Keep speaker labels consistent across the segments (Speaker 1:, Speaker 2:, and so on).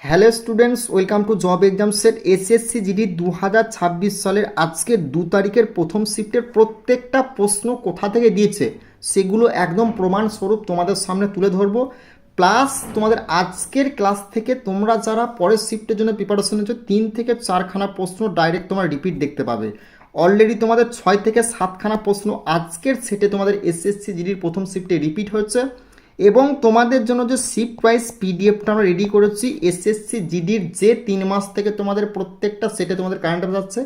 Speaker 1: Hello students, welcome to job exam set SSC GD 2026 সালের আজকের 2 তারিখের প্রথম শিফটের প্রত্যেকটা প্রশ্ন কোথা থেকে দিয়েছে সেগুলো একদম প্রমাণস্বরূপ তোমাদের সামনে তুলে ধরবো। প্লাস তোমাদের আজকের ক্লাস থেকে তোমরা যারা পরের শিফটের জন্য প্রিপারেশন নিচ্ছ 3 থেকে 4খানা প্রশ্ন ডাইরেক্ট তোমার রিপিট দেখতে পাবে। অলরেডি তোমাদের 6 থেকে 7খানা প্রশ্ন আজকের সেটে তোমাদের এসএসসি জিডির প্রথম শিফটে রিপিট হয়েছে এবং তোমাদের জন্য যে শিফট ওয়াইজ পিডিএফটা আমরা রেডি করেছি এসএসসি জিডির যে 3 মাস থেকে তোমাদের প্রত্যেকটা সেটে তোমাদের কারেন্ট অ্যাফেয়ার্স আছে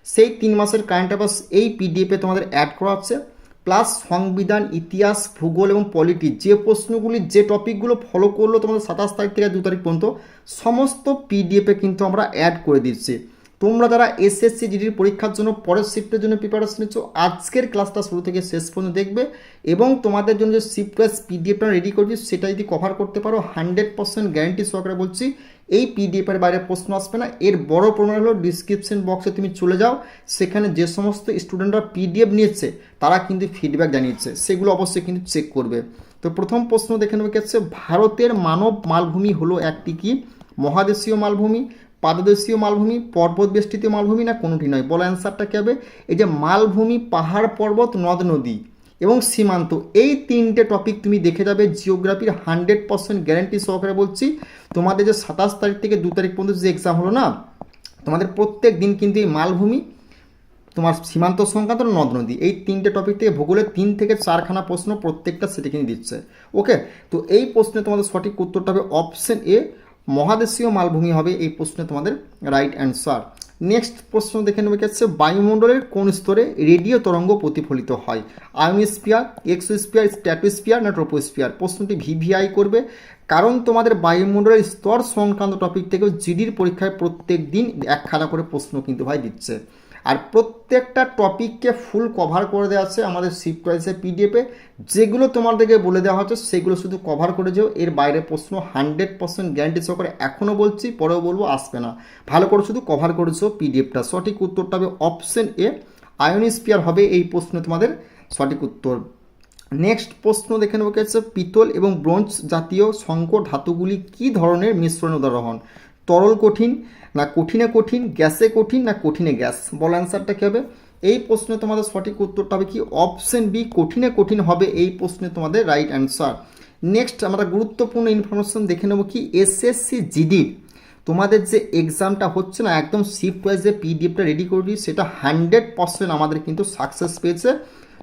Speaker 1: সেই 3 মাসের কারেন্ট অ্যাফেয়ার্স এই পিডিএফে তোমাদের অ্যাড করা হচ্ছে। প্লাস সংবিধান, ইতিহাস, ভূগোল এবং পলিটি যে প্রশ্নগুলি যে টপিকগুলো ফলো করলো তোমাদের 27 তারিখ থেকে 2 তারিখ পর্যন্ত সমস্ত পিডিএফে কিন্তু আমরা অ্যাড করে দিচ্ছি। তোমরা যারা এসএসসি জিডির পরীক্ষার জন্য পরের শিফটের জন্য প্রিপারেশন নিচ্ছ আজকের ক্লাসটা শুরু থেকে শেষ পর্যন্ত দেখবে এবং তোমাদের জন্য যে শিফট ওয়াইজ পিডিএফটা রেডি করছি সেটা যদি কভার করতে পারো 100% গ্যারান্টি সহকারে বলছি এই পিডিএফের বাইরে প্রশ্ন আসবে না। এর বড় প্রমাণ হলো ডিসক্রিপশন বক্সে তুমি চলে যাও, সেখানে যে সমস্ত স্টুডেন্টরা পিডিএফ নিয়েছে তারা কিন্তু ফিডব্যাক জানিয়েছে, সেগুলো অবশ্যই কিন্তু চেক করবে। তো প্রথম প্রশ্ন দেখে নেবে কি আছে, ভারতের মানব মালভূমি হলো একটি কি মহাদেশীয় মালভূমি, পাদদেশীয় মালভূমি, পর্বত বেষ্টিত মালভূমি না কোনোটি নয়? বলো অ্যান্সারটা কী হবে? এই যে মালভূমি, পাহাড় পর্বত, নদ নদী এবং সীমান্ত, এই 3টে টপিক তুমি দেখে যাবে জিওগ্রাফির 100% গ্যারান্টি সহকারে বলছি। তোমাদের যে 27 তারিখ থেকে 2 তারিখ পর্যন্ত যে এক্সাম হলো না, তোমাদের প্রত্যেক দিন কিন্তু এই মালভূমি, তোমার সীমান্ত সংক্রান্ত, নদ নদী, এই 3টে টপিক থেকে ভূগোলের 3 থেকে 4খানা প্রশ্ন প্রত্যেকটা সেটা কিন্তু দিচ্ছে। ওকে, তো এই প্রশ্নে তোমাদের সঠিক উত্তরটা হবে অপশন এ, মহাদেশীয় মালভূমি হবে এই প্রশ্নে তোমাদের রাইট অ্যান্সার। নেক্সট প্রশ্ন দেখে নেবে কি আছে, বায়ুমণ্ডলের কোন স্তরে রেডিও তরঙ্গ প্রতিফলিত হয়? আয়োনোস্ফিয়ার, এক্সোস্ফিয়ার, স্ট্র্যাটোস্ফিয়ার না ট্রোপোস্ফিয়ার? প্রশ্নটি ভিভিআই করবে, কারণ তোমাদের বায়ুমণ্ডলের স্তর সংক্রান্ত টপিক থেকেও জিডির পরীক্ষায় প্রত্যেক দিন একখানা করে প্রশ্ন কিন্তু ভাই দিচ্ছে। আর প্রত্যেকটা টপিককে ফুল কভার করে দেওয়া আছে আমাদের শিফট ওয়াইজের পিডিএফে, যেগুলো তোমাদেরকে বলে দেওয়া হচ্ছে সেগুলো শুধু কভার করে যেও, এর বাইরে প্রশ্ন 100% গ্যারান্টি সহকারে এখনও বলছি, পরেও বলবো আসবে না। ভালো করে শুধু কভার করেছো পিডিএফটা। সঠিক উত্তরটা হবে অপশন এ, আয়োনোস্ফিয়ার হবে এই প্রশ্ন তোমাদের সঠিক উত্তর। নেক্সট প্রশ্ন দেখে নেবো কি আছে, পিতল এবং ব্রোঞ্জ জাতীয় সংকর ধাতুগুলি কী ধরনের মিশ্রণ উদাহরণ? তরল কঠিন না কঠিনে কঠিন, গ্যাসে কঠিন না কঠিনে গ্যাস? বলো অ্যান্সারটা কী হবে? এই প্রশ্নে তোমাদের সঠিক উত্তরটা হবে কি অপশন বি, কঠিনে কঠিন হবে এই প্রশ্নে তোমাদের রাইট অ্যান্সার। নেক্সট আমরা গুরুত্বপূর্ণ ইনফরমেশন দেখে নেবো কি, এসএসসি জিডি তোমাদের যে এক্সামটা হচ্ছে না, একদম শিফট ওয়াইজ যে পিডিএফটা রেডি করবি সেটা 100% আমাদের কিন্তু সাকসেস পেয়েছে।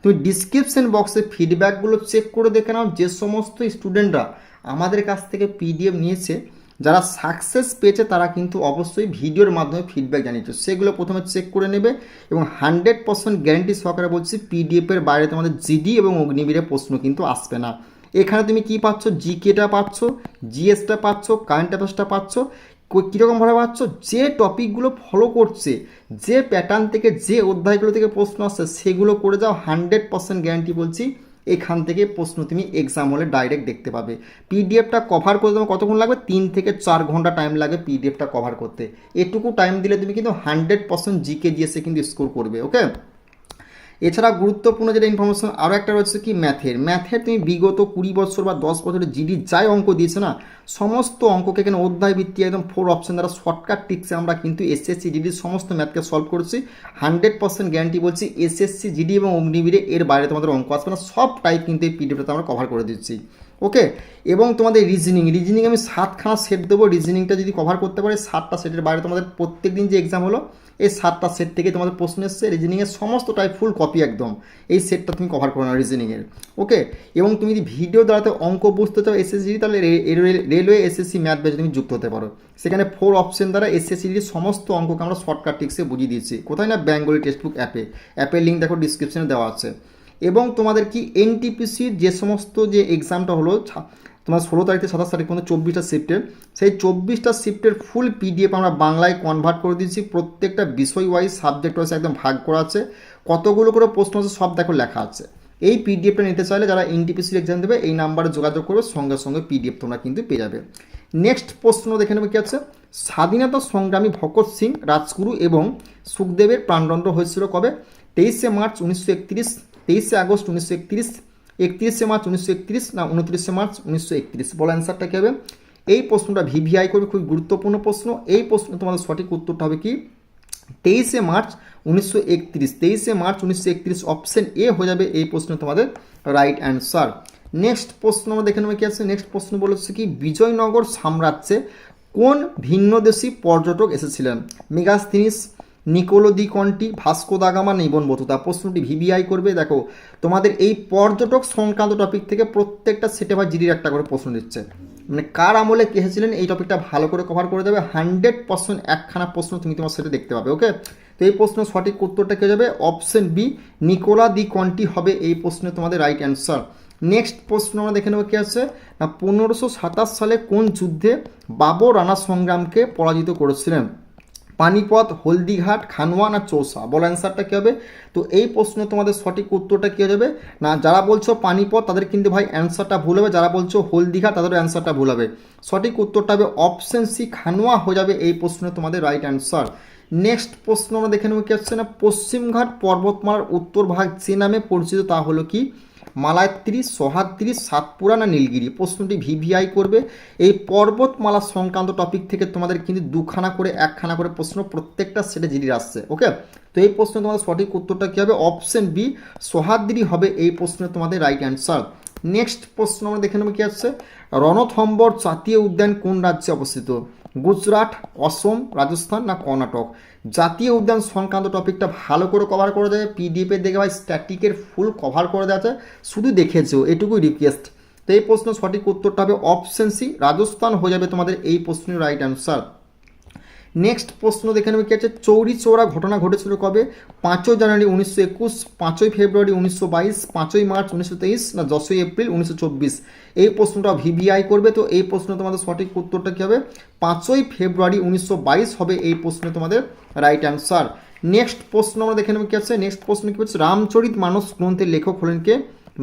Speaker 1: তুমি ডিসক্রিপশন বক্সে ফিডব্যাকগুলো চেক করে দেখে নাও, যে সমস্ত স্টুডেন্টরা আমাদের কাছ থেকে পিডিএফ নিয়েছে যারা সাকসেস পেয়েছে তারা কিন্তু অবশ্যই ভিডিওর মাধ্যমে ফিডব্যাক জানিয়েছে, সেগুলো প্রথমে চেক করে নেবে এবং 100% গ্যারান্টি সহকারে বলছি পিডিএফের বাইরে তোমাদের জিডি এবং অগ্নিবীরের প্রশ্ন কিন্তু আসবে না। এখানে তুমি কি পাচ্ছ, জিকেটা পাচ্ছ, জিএসটা পাচ্ছ, কারেন্ট অ্যাফেয়ার্সটা পাচ্ছ। কীরকমভাবে পাচ্ছ, যে টপিকগুলো ফলো করছে, যে প্যাটার্ন থেকে, যে অধ্যায়গুলো থেকে প্রশ্ন আসছে সেগুলো করে যাও, 100% গ্যারান্টি বলছি এখান থেকে প্রশ্ন তুমি এক্সাম হলে ডাইরেক্ট দেখতে পাবে। পিডিএফটা কভার করতে তোমার কতক্ষণ লাগবে? 3 থেকে 4 ঘন্টা টাইম লাগে পিডিএফটা কভার করতে। এটুকু টাইম দিলে তুমি কিন্তু 100% জিকে জিএসে কিন্তু স্কোর করবে। ওকে, এছাড়া গুরুত্বপূর্ণ যেটা ইনফরমেশন আরও একটা রয়েছে কি, ম্যাথের তুমি বিগত 20 বছর বা 10 বছরের জিডি যাই অঙ্ক দিয়েছে না, সমস্ত অঙ্ককে এখানে অধ্যায় ভিত্তিক একদম 4 অপশন দ্বারা শর্টকাট টিক্সে আমরা কিন্তু এসএসসি জিডির সমস্ত ম্যাথকে সলভ করেছি। 100% গ্যারান্টি বলছি এসএসসি জিডি এবং অগ্নিবীরে এর বাইরে তোমাদের অঙ্ক আসবে না, সব টাইপ কিন্তু এই পিডিএফটা আমরা কভার করে দিচ্ছি। ওকে, এবং তোমাদের রিজনিং আমি 7খানা সেট দেবো। রিজনিংটা যদি কভার করতে পারে 7টা সেটের বাইরে তোমাদের প্রত্যেক দিন যে এক্সাম হলো এই 7টা সেট থেকে তোমাদের প্রশ্ন এসছে রিজনিংয়ের সমস্ত টাইপ ফুল কপি একদম, এই সেটটা তুমি কভার করো না রিজনিংয়ের। ওকে, এবং তুমি যদি ভিডিও দ্বারাতে অঙ্ক বুঝতে চাও এসএসসি, তাহলে রেলওয়ে এসএসসি ম্যাথ ব্যাচে তুমি যুক্ত হতে পারো। সেখানে 4 অপশন দ্বারা এসএসসির সমস্ত অঙ্ককে আমরা শর্টকাট টিক্সে বুঝিয়ে দিয়েছি। কোথায় না, বেঙ্গলি টেক্সটবুক অ্যাপের লিঙ্ক দেখো ডিসক্রিপশনে দেওয়া আছে। এবং তোমাদের কি এনটিপিসির যে সমস্ত যে এক্সামটা হলো তোমার 16 তারিখ থেকে 27 তারিখ পর্যন্ত 24টা শিফটের, সেই 24টা শিফটের ফুল পিডিএফ আমরা বাংলায় কনভার্ট করে দিয়েছি। প্রত্যেকটা বিষয় ওয়াইজ, সাবজেক্ট ওয়াইজ একদম ভাগ করা আছে, কতগুলো করে প্রশ্ন আছে সব দেখো লেখা আছে। এই পিডিএফটা নিতে চাইলে যারা এনটিপিসির এক্সাম দেবে এই নাম্বারে যোগাযোগ করবে, সঙ্গে সঙ্গে পিডিএফ তোমরা কিন্তু পেয়ে যাবে। নেক্সট প্রশ্ন দেখে নেবে কি আছে, স্বাধীনতা সংগ্রামী ভগৎ সিং, রাজগুরু এবং সুখদেবের প্রাণদণ্ড হয়েছিল কবে? 23শে মার্চ 1931, 23শে আগস্ট 1931, 31শে মার্চ 1931 না 29শে মার্চ 1931? বলো অ্যান্সারটা কী হবে? এই প্রশ্নটা ভিভিআই করবে, খুব গুরুত্বপূর্ণ প্রশ্ন। এই প্রশ্ন তোমাদের সঠিক উত্তরটা হবে কি 23শে মার্চ 1931। 23শে মার্চ 1931 অপশন এ হয়ে যাবে এই প্রশ্ন তোমাদের রাইট অ্যান্সার। নেক্সট প্রশ্ন আমরা দেখে নেবো কি আছে। নেক্সট প্রশ্ন বলেছে কি বিজয়নগর সাম্রাজ্যে কোন ভিন্নদেশী পর্যটক এসেছিলেন? মেগাস্থিনিস, নিকোলো দি কন্টি, ভাস্কো দা গামা, নিবন বতুতা। প্রশ্নটি ভিভিআই করবে। দেখো তোমাদের এই পর্যটক সংক্রান্ত টপিক থেকে প্রত্যেকটা সেটে বা জিডির একটা করে প্রশ্ন দিচ্ছে, মানে কার আমলে কে এসেছিলেন এই টপিকটা ভালো করে কভার করে দেবে। 100% একখানা প্রশ্ন তুমি তোমার সেটে দেখতে পাবে। ওকে, তো এই প্রশ্নের সঠিক উত্তরটা কে যাবে অপশন বি নিকোলা দি কন্টি হবে এই প্রশ্নে তোমাদের রাইট অ্যান্সার। নেক্সট প্রশ্ন আমরা দেখে নেবো কি আছে না 1527 সালে কোন যুদ্ধে বাবর রানা সংগ্রামকে পরাজিত করেছিলেন? পানিপথ, হলদিঘাট, খানওয়া না চৌসা? বলো অ্যান্সারটা কী হবে। তো এই প্রশ্নে তোমাদের সঠিক উত্তরটা কী হয়ে যাবে না যারা বলছো পানিপথ তাদের কিন্তু ভাই অ্যান্সারটা ভুল হবে, যারা বলছো হলদিঘাট তাদের অ্যান্সারটা ভুল হবে। সঠিক উত্তরটা হবে অপশন সি খানওয়া হয়ে যাবে এই প্রশ্নে তোমাদের রাইট অ্যান্সার। নেক্সট প্রশ্ন আমরা দেখে নেবো কি আসছে না পশ্চিমঘাট পর্বতমালার উত্তর ভাগ যে নামে পরিচিত তা হলো কি? মালায়ত্রী, সহ্যাদ্রি, সাতপুরা না নীলগিরি? প্রশ্নটি ভিভিআই করবে। এই পর্বতমালা সংক্রান্ত টপিক থেকে তোমাদের কিন্তু দুখানা করে একখানা করে প্রশ্ন প্রত্যেকটা সেটে জিডির আসছে। ওকে, তো এই প্রশ্নে তোমাদের সঠিক উত্তরটা কী হবে অপশন বি সহ্যাদ্রি হবে এই প্রশ্নে তোমাদের রাইট অ্যান্সার। নেক্সট প্রশ্ন আমরা দেখে নেবো কি আছে রণথম্বর জাতীয় উদ্যান কোন রাজ্যে অবস্থিত? গুজরাট, অসম, রাজস্থান না কর্ণাটক? জাতীয় উদ্যান সংক্রান্ত টপিকটা ভালো করে কভার করে দেয় পিডিএফে, দেখে ভাই স্ট্যাটিকের ফুল কভার করে দেওয়া আছে, শুধু দেখেছো এটুকুই রিকোয়েস্ট। তো এই প্রশ্নের সঠিক উত্তরটা হবে অপশন সি রাজস্থান হয়ে যাবে তোমাদের এই প্রশ্নের রাইট অ্যান্সার। নেক্সট প্রশ্ন দেখে নেবে কি আছে চৌরি চৌরা ঘটনা ঘটেছিল কবে? 5ই জানুয়ারি 1921, 5ই ফেব্রুয়ারি 1922, 5ই মার্চ 1923 না 10ই এপ্রিল 1924? এই প্রশ্নটা ভিভিআই করবে। তো এই প্রশ্ন তোমাদের সঠিক উত্তরটা কী হবে 5ই ফেব্রুয়ারি 1922 হবে এই প্রশ্নে তোমাদের রাইট অ্যান্সার। নেক্সট প্রশ্ন আমরা দেখে নেব কি আছে। নেক্সট প্রশ্ন কী হচ্ছে রামচরিত মানস গ্রন্থের লেখক হলেন কে?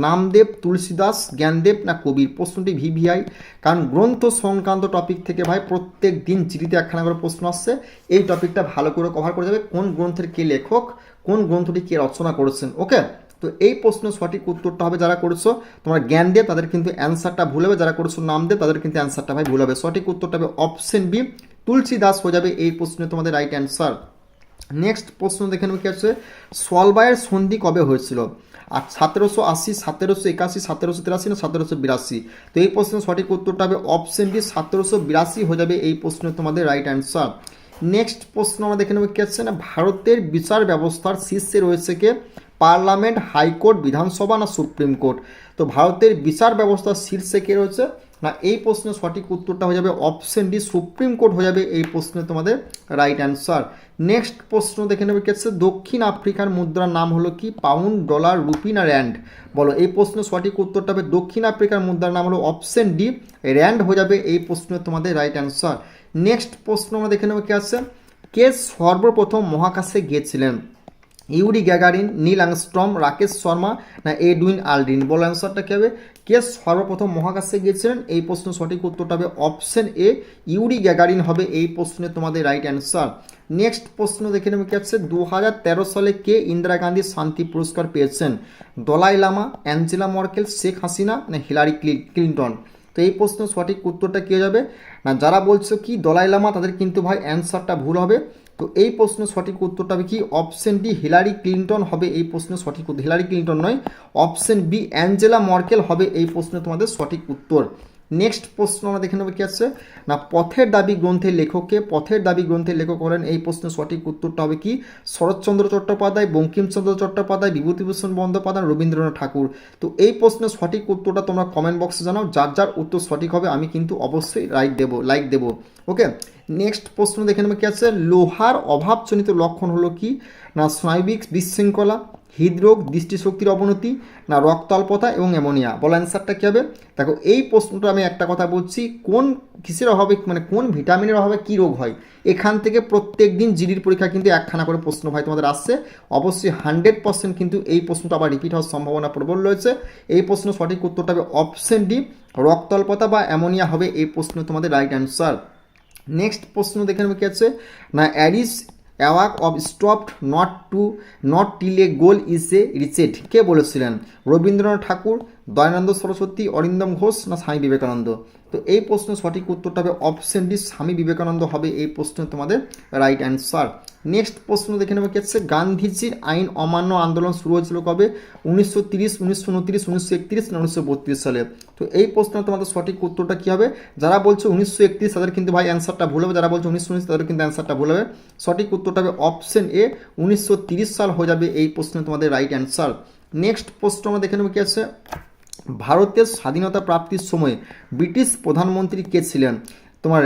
Speaker 1: নামদেব, তুলসীদাস, জ্ঞানদেব না কবির? প্রশ্নটি ভিভিআই, কারণ গ্রন্থ সংক্রান্ত টপিক থেকে ভাই প্রত্যেক দিন জিডিতে একখানা করে প্রশ্ন আসছে। এই টপিকটা ভালো করে কভার করে যাবে কোন গ্রন্থের কে লেখক, কোন গ্রন্থটি কে রচনা করেছেন। ওকে, তো এই প্রশ্নের সঠিক উত্তরটা হবে যারা করেছো তোমরা জ্ঞানদেব তাদের কিন্তু অ্যান্সারটা ভুল হবে, যারা করেছো নামদেব তাদের কিন্তু অ্যান্সারটা ভাই ভুল হবে। সঠিক উত্তরটা হবে অপশন বি তুলসীদাস হয়ে যাবে এই প্রশ্নে তোমাদের রাইট অ্যান্সার। নেক্সট প্রশ্ন দেখে নেব কি আছে সলবায়ের সন্ধি কবে হয়েছিল? আর 1780, 1781, 1783 না 1782? তো এই প্রশ্নের সঠিক উত্তরটা হবে অপশন ডি 1782 হয়ে যাবে এই প্রশ্নে তোমাদের রাইট অ্যান্সার। নেক্সট প্রশ্ন আমরা দেখে নেব কি আছে না ভারতের বিচার ব্যবস্থার শীর্ষে রয়েছে কে? পার্লামেন্ট, হাইকোর্ট, বিধানসভা না সুপ্রিম কোর্ট? তো ভারতের বিচার ব্যবস্থার শীর্ষে কে রয়েছে না এই প্রশ্নের সঠিক উত্তরটা হয়ে যাবে অপশন ডি সুপ্রিম কোর্ট হয়ে যাবে এই প্রশ্নে তোমাদের রাইট অ্যান্সার। নেক্সট প্রশ্ন দেখে নেবে কি আছে দক্ষিণ আফ্রিকার মুদ্রার নাম হলো কি? পাউন্ড, ডলার, রুপি না র্যান্ড? বলো এই প্রশ্নের সঠিক উত্তরটা হবে দক্ষিণ আফ্রিকার মুদ্রার নাম হলো অপশন ডি র্যান্ড হয়ে যাবে এই প্রশ্নে তোমাদের রাইট অ্যান্সার। নেক্সট প্রশ্ন আমরা দেখে নেবে কি আছে কে সর্বপ্রথম মহাকাশে গিয়েছিলেন? Yuri Gagarin, Neil Armstrong, Rakesh Sharma না এডুইন আলড্রিন? বলো অ্যান্সারটা কী হবে কে সর্বপ্রথম মহাকাশে গিয়েছিলেন? এই প্রশ্নের সঠিক উত্তরটা হবে অপশন এ ইউরি গ্যাগারিন হবে এই প্রশ্নে তোমাদের রাইট অ্যান্সার। নেক্সট প্রশ্ন দেখে নেবে কি আছে 2013 সালে কে ইন্দিরা গান্ধী শান্তি পুরস্কার পেয়েছেন? দলাই লামা, অ্যাঞ্জেলা মর্কেল, শেখ হাসিনা না হিলারি ক্লিন্টন? তো এই প্রশ্নের সঠিক উত্তরটা কী যাবে না যারা বলছো কি দলাই লামা তাদের কিন্তু ভাই অ্যান্সারটা ভুল হবে। তো এই প্রশ্নের সঠিক উত্তরটা হবে কি অপশন ডি হিলারি ক্লিন্টন হবে এই প্রশ্নের সঠিক উত্তর। হিলারি ক্লিন্টন নয়, অপশন বি অ্যাঞ্জেলা মর্কেল হবে এই প্রশ্নে তোমাদের সঠিক উত্তর। নেক্সট প্রশ্ন আমরা দেখে নেব কি আছে না পথের দাবি গ্রন্থের লেখককে? পথের দাবি গ্রন্থের লেখক হলেন এই প্রশ্নের সঠিক উত্তরটা হবে কি শরৎচন্দ্র চট্টোপাধ্যায়, বঙ্কিমচন্দ্র চট্টোপাধ্যায়, বিভূতিভূষণ বন্দ্যোপাধ্যায়, রবীন্দ্রনাথ ঠাকুর? তো এই প্রশ্নের সঠিক উত্তরটা তোমরা কমেন্ট বক্সে জানাও, যার যার উত্তর সঠিক হবে আমি কিন্তু অবশ্যই লাইক দেবো। ওকে, নেক্সট প্রশ্ন দেখে নেবে কি আছে লোহার অভাবজনিত লক্ষণ হলো কি? না স্নায়বিক বিশৃঙ্খলা, হৃদরোগ, দৃষ্টিশক্তির অবনতি না রক্তাল্পতা এবং অ্যামোনিয়া? বলো অ্যান্সারটা কী হবে। দেখো এই প্রশ্নটা আমি একটা কথা বলছি কোন কিসের অভাবে মানে কোন ভিটামিনের অভাবে কী রোগ হয় এখান থেকে প্রত্যেক দিন জিডির পরীক্ষা কিন্তু একখানা করে প্রশ্ন ভাই তোমাদের আসছে। অবশ্যই 100% কিন্তু এই প্রশ্নটা আবার রিপিট হওয়ার সম্ভাবনা প্রবল রয়েছে। এই প্রশ্ন সঠিক উত্তরটা হবে অপশন ডি রক্তাল্পতা বা অ্যামোনিয়া হবে এই প্রশ্ন তোমাদের রাইট অ্যান্সার। নেক্সট প্রশ্ন দেখে নেবে কি আছে না awake of stopped not till a goal is a reached, কে বলেছিলেন? রবীন্দ্রনাথ ঠাকুর, দয়ানন্দ সরস্বতী, অরিন্দম ঘোষ না স্বামী বিবেকানন্দ? তো এই প্রশ্নের সঠিক উত্তরটা হবে অপশন ডি, স্বামী বিবেকানন্দ হবে এই প্রশ্ন তোমাদের রাইট অ্যান্সার। নেক্সট প্রশ্ন দেখে নেবো কি হচ্ছে, গান্ধীজির আইন অমান্য আন্দোলন শুরু হয়েছিল কবে? 1930, 1929, 1931 না 1932 সালে? তো এই প্রশ্নের তোমাদের সঠিক উত্তরটা কী হবে? যারা বলছে 1931 তাদের কিন্তু ভাই অ্যান্সারটা ভুল হবে, যারা বলছে 1919 তাদের কিন্তু অ্যান্সারটা ভুল হবে। সঠিক উত্তরটা হবে অপশন এ, 1930 সাল হয়ে যাবে এই প্রশ্নে তোমাদের রাইট অ্যান্সার। নেক্সট প্রশ্ন আমরা দেখে নেবো কি আছে, ভারতের স্বাধীনতা প্রাপ্তির সময় ব্রিটিশ প্রধানমন্ত্রী কে ছিলেন? তোমার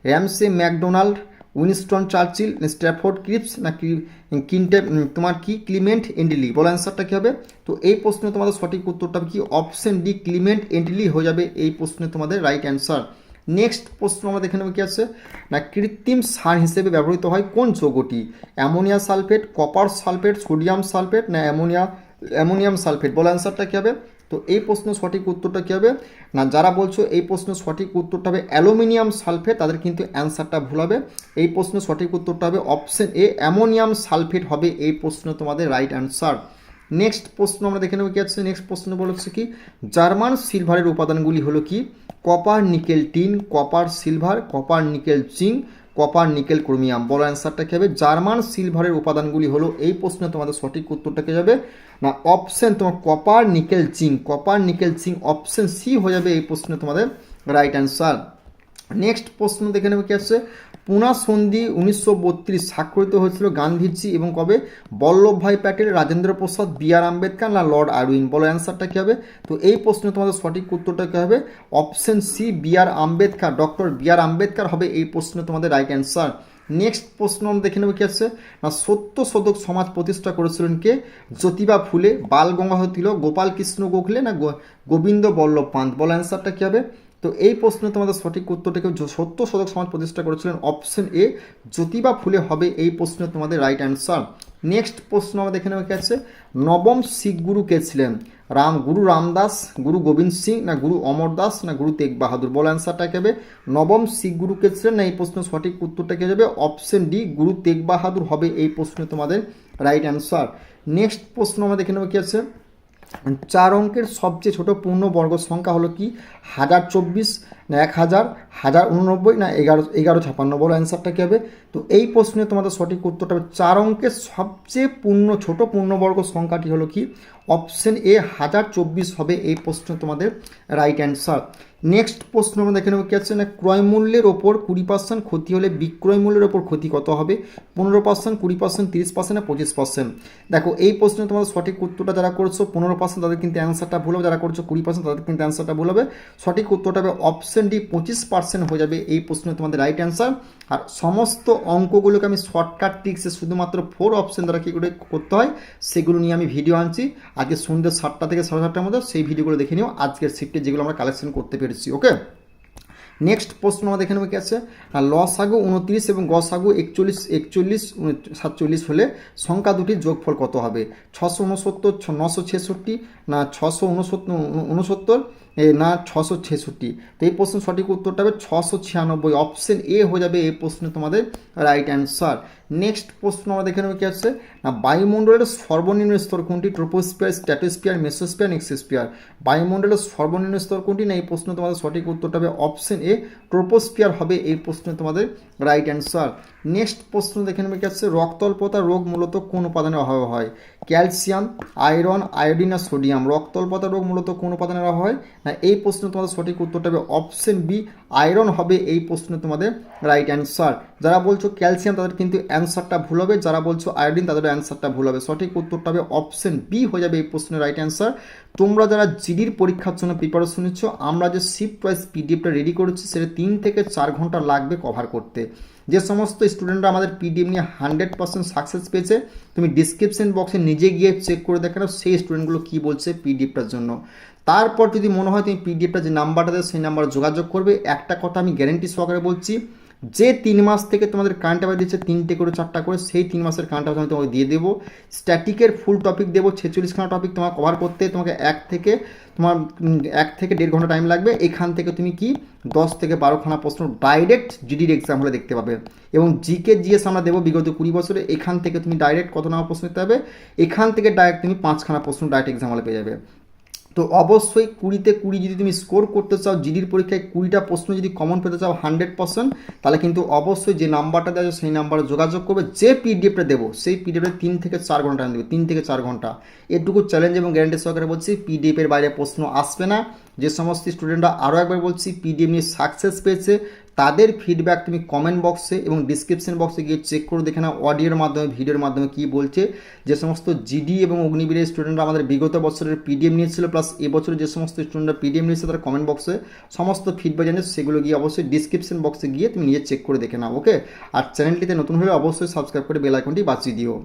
Speaker 1: Ramsay MacDonald, Winston Churchill, Stafford Cripps না তোমার কি ক্লিমেন্ট এন্টলি? বলো অ্যান্সারটা কী হবে? তো এই প্রশ্নে তোমাদের সঠিক উত্তরটা কি? অপশন ডি, ক্লিমেন্ট এন্টলি হয়ে যাবে এই প্রশ্নে তোমাদের রাইট অ্যান্সার। নেক্সট প্রশ্ন আমরা দেখে নেব কি আছে না, কৃত্রিম সার হিসেবে ব্যবহৃত হয় কোন যৌগটি? Ammonia sulphate, copper sulphate, sodium sulphate না অ্যামোনিয়াম সালফেট? বলো অ্যান্সারটা কী হবে? তো এই প্রশ্নের সঠিক উত্তরটা কী হবে না, যারা বলছো এই প্রশ্নের সঠিক উত্তরটা হবে অ্যালুমিনিয়াম সালফেট, তাদের কিন্তু অ্যান্সারটা ভুল হবে। এই প্রশ্নের সঠিক উত্তরটা হবে অপশন এ, অ্যামোনিয়াম সালফেট হবে এই প্রশ্ন তোমাদের রাইট অ্যান্সার। নেক্সট প্রশ্ন আমরা দেখে নেব কি আছে, নেক্সট প্রশ্ন বলছে কি, জার্মান সিলভারের উপাদানগুলি হলো কি? Copper nickel tin, copper silver, copper nickel zinc, copper nickel chromium? বড় অ্যান্সারটা কী হবে? জার্মান সিলভারের উপাদানগুলি হলো এই প্রশ্নে তোমাদের সঠিক উত্তরটা কী যাবে না, অপশন তোমার copper nickel zinc, copper nickel zinc option C হয়ে যাবে এই প্রশ্নে তোমাদের রাইট অ্যান্সার। নেক্সট প্রশ্ন দেখে নেবে কি আছে, পুনা সন্ধি 1932 স্বাক্ষরিত হয়েছিল গান্ধীজি এবং কবে? বল্লভভাই প্যাটেল, রাজেন্দ্র প্রসাদ, বি আর আম্বেদকর না লর্ড আরউইন? বলো অ্যান্সারটা কী হবে? তো এই প্রশ্নে তোমাদের সঠিক উত্তরটা কী হবে? অপশন সি, বি আর আম্বেদকর, ডক্টর বি আর আম্বেদকর হবে এই প্রশ্নে তোমাদের রাইট অ্যান্সার। নেক্সট প্রশ্ন আমরা দেখে নেব কি আছে না, সত্যশোধক সমাজ প্রতিষ্ঠা করেছিলেন কে? জ্যোতিবা ফুলে, বাল গঙ্গাধর তিলক, গোপাল কৃষ্ণ গোখলে না গোবিন্দ বল্লভ পান্ত? বলো অ্যান্সারটা কী হবে? তো এই প্রশ্নে তোমাদের সঠিক উত্তরটাকে সত্যশোধক সমাজ প্রতিষ্ঠা করেছিলেন অপশন এ, জ্যোতিবা ফুলে হবে এই প্রশ্নে তোমাদের রাইট অ্যান্সার। নেক্সট প্রশ্ন আমরা দেখে নেব কি আছে, নবম শিখ গুরু কে ছিলেন? গুরু রামদাস, গুরু গোবিন্দ সিং না গুরু অমর দাস না গুরু তেগ বাহাদুর? বলো অ্যান্সারটা কে হবে? নবম শিখ গুরু কে ছিলেন না এই প্রশ্নের সঠিক উত্তরটা কে যাবে? অপশন ডি, গুরু তেগ বাহাদুর হবে এই প্রশ্নে তোমাদের রাইট অ্যান্সার। নেক্সট প্রশ্ন আমরা দেখে নেব কি আছে, 4 অঙ্কের সবচেয়ে ছোট পূর্ণবর্গ সংখ্যা হলো কি? 1024 না 1000, 1089 না 1156? বলো অ্যান্সারটা কী হবে? তো এই প্রশ্নে তোমাদের সঠিক উত্তরটা হবে 4 অঙ্কের সবচেয়ে ছোট পূর্ণবর্গ সংখ্যাটি হলো কি? অপশন এ, 1024 হবে এই প্রশ্ন তোমাদের রাইট অ্যান্সার। নেক্সট প্রশ্ন আমরা দেখে নেব কি আছে না, ক্রয় মূল্যের ওপর 20% ক্ষতি হলে বিক্রয় মূল্যের ওপর ক্ষতি কত হবে? 15%, 20%, 30% না 25%? দেখো এই প্রশ্নে তোমাদের সঠিক উত্তরটা যারা করছো 15% তাদের কিন্তু অ্যান্সারটা ভুল হবে, যারা করছো 20% তাদের কিন্তু অ্যান্সারটা ভুল হবে। সঠিক উত্তরটা হবে অপশন ডি, 25% হয়ে যাবে এই প্রশ্নে তোমাদের রাইট অ্যান্সার। আর সমস্ত অঙ্কগুলোকে আমি শর্টকাট ট্রিক্সে শুধুমাত্র 4 অপশন দ্বারা কী করে করতে হয় সেগুলো নিয়ে আমি ভিডিও আনছি আজকে সন্ধ্যে 7টা থেকে 7:30টার মধ্যে, সেই ভিডিওগুলো দেখে নিও আজকের শিফটে যেগুলো আমরা কালেকশন করতে পেরেছি। ওকে, নেক্সট প্রশ্ন আমরা দেখে নেব কি আছে, লসাগু 29 এবং গসাগু 41, 47 হলে সংখ্যা দুটির যোগফল কত হবে? 669, 966 না 669 না 666? তো এই প্রশ্নের সঠিক উত্তরটা হবে 696, অপশন এ হয়ে যাবে এই প্রশ্নে তোমাদের রাইট অ্যান্সার। নেক্সট প্রশ্ন আমরা দেখে নেব কি আছে না, বায়ুমণ্ডলের সর্বনিম্ন স্তর কোনটি? Troposphere, stratosphere, mesosphere, exosphere? বায়ুমণ্ডলের সর্বনিম্ন স্তর কোনটি না এই প্রশ্ন তোমাদের সঠিক উত্তরটা হবে অপশন এ, ট্রোপোস্ফিয়ার হবে এই প্রশ্নে তোমাদের রাইট অ্যান্সার। নেক্সট প্রশ্ন দেখে নেবে কি আছে, রক্তল্পতা রোগ মূলত কোন উপাদানের অভাবে হয়? ক্যালসিয়াম, আয়রন, আয়োডিন না সোডিয়াম? রক্তল্পতা রোগ মূলত কোন উপাদানের অভাব হয় না এই প্রশ্নে তোমাদের সঠিক উত্তরটা হবে অপশন বি, আয়রন হবে এই প্রশ্নে তোমাদের রাইট অ্যান্সার। যারা বলছো ক্যালসিয়াম তাদের কিন্তু অ্যান্সারটা ভুল হবে, যারা বলছো আয়োডিন তাদের অ্যান্সারটা ভুল হবে। সঠিক উত্তরটা হবে অপশন বি হয়ে যাবে এই প্রশ্নের রাইট অ্যান্সার। তোমরা যারা জিডির পরীক্ষার জন্য প্রিপারেশন নিচ্ছ, আমরা যে শিফট ওয়াইজ পিডিএফটা রেডি করেছি সেটা 3 থেকে 4 ঘন্টা লাগবে কভার করতে। যে সমস্ত স্টুডেন্টরা আমাদের পিডিএফ নিয়ে 100% সাকসেস পেয়েছে, তুমি ডিসক্রিপশন বক্সে নিজে গিয়ে চেক করে দেখে নাও সেই স্টুডেন্টগুলো কী বলছে পিডিএফটার জন্য। তারপর যদি মনে হয় তুমি পিডিএফটা যে নাম্বারটা দেবে সেই নাম্বারে যোগাযোগ করবে। একটা কথা আমি গ্যারেন্টি সহকারে বলছি, যে 3 মাস থেকে তোমাদের কারেন্ট অ্যাফেয়ার দিচ্ছে 3টে করে 4টা করে, সেই 3 মাসের কারেন্ট অ্যাফেয়ার আমি তোমাকে দিয়ে দেবো। স্ট্যাটিকের ফুল টপিক দেবো, 46খানা টপিক তোমার কভার করতে তোমাকে এক থেকে 1.5 ঘন্টা টাইম লাগবে। এখান থেকে তুমি কি 10 থেকে 12খানা প্রশ্ন ডাইরেক্ট জিডির এক্সাম হলে দেখতে পাবে। এবং জিকে জিএস আমরা দেবো বিগত 20 বছরে, এখান থেকে তুমি ডাইরেক্ট কত নাম্বার প্রশ্ন দিতে হবে, এখান থেকে ডাইরেক্ট তুমি 5খানা প্রশ্ন ডাইরেক্ট এক্সাম হলে পেয়ে যাবে। তো অবশ্যই 20তে 20 যদি তুমি স্কোর করতে চাও, জিডির পরীক্ষায় 20টা প্রশ্ন যদি কমন পেতে চাও 100%, তাহলে কিন্তু অবশ্যই যে নাম্বারটা দেওয়া সেই নাম্বারে যোগাযোগ করবে। যে পিডিএফটা দেবো সেই পিডিএফে 3 থেকে 4 ঘন্টা টাইম দেবে, 3 থেকে 4 ঘন্টা। এটুকু চ্যালেঞ্জ এবং গ্যারান্টি সহকারে বলছি, পিডিএফের বাইরে প্রশ্ন আসবে না। যে সমস্ত স্টুডেন্টরা, আরও একবার বলছি, পিডিএফ নিয়ে সাকসেস পেয়েছে তাদের ফিডব্যাক তুমি কমেন্ট বক্সে এবং ডিসক্রিপশন বক্সে গিয়ে চেক করে দেখে নাও, অডিওর মাধ্যমে ভিডিওর মাধ্যমে কী বলছে। যে সমস্ত জিডি এবং অগ্নিবীরের স্টুডেন্টরা আমাদের বিগত বছরের পিডিএফ নিয়েছিল, প্লাস এবছরে যে সমস্ত স্টুডেন্টরা পিডিএফ নিয়েছে তারা কমেন্ট বক্সে সমস্ত ফিডব্যাক জানিয়ে, সেগুলো গিয়ে অবশ্যই ডিসক্রিপশন বক্সে গিয়ে তুমি নিজে চেক করে দেখে নাও। ওকে, আর চ্যানেলটিতে নতুন হলে অবশ্যই সাবস্ক্রাইব করে বেল আইকনটি বাজিয়ে দিও।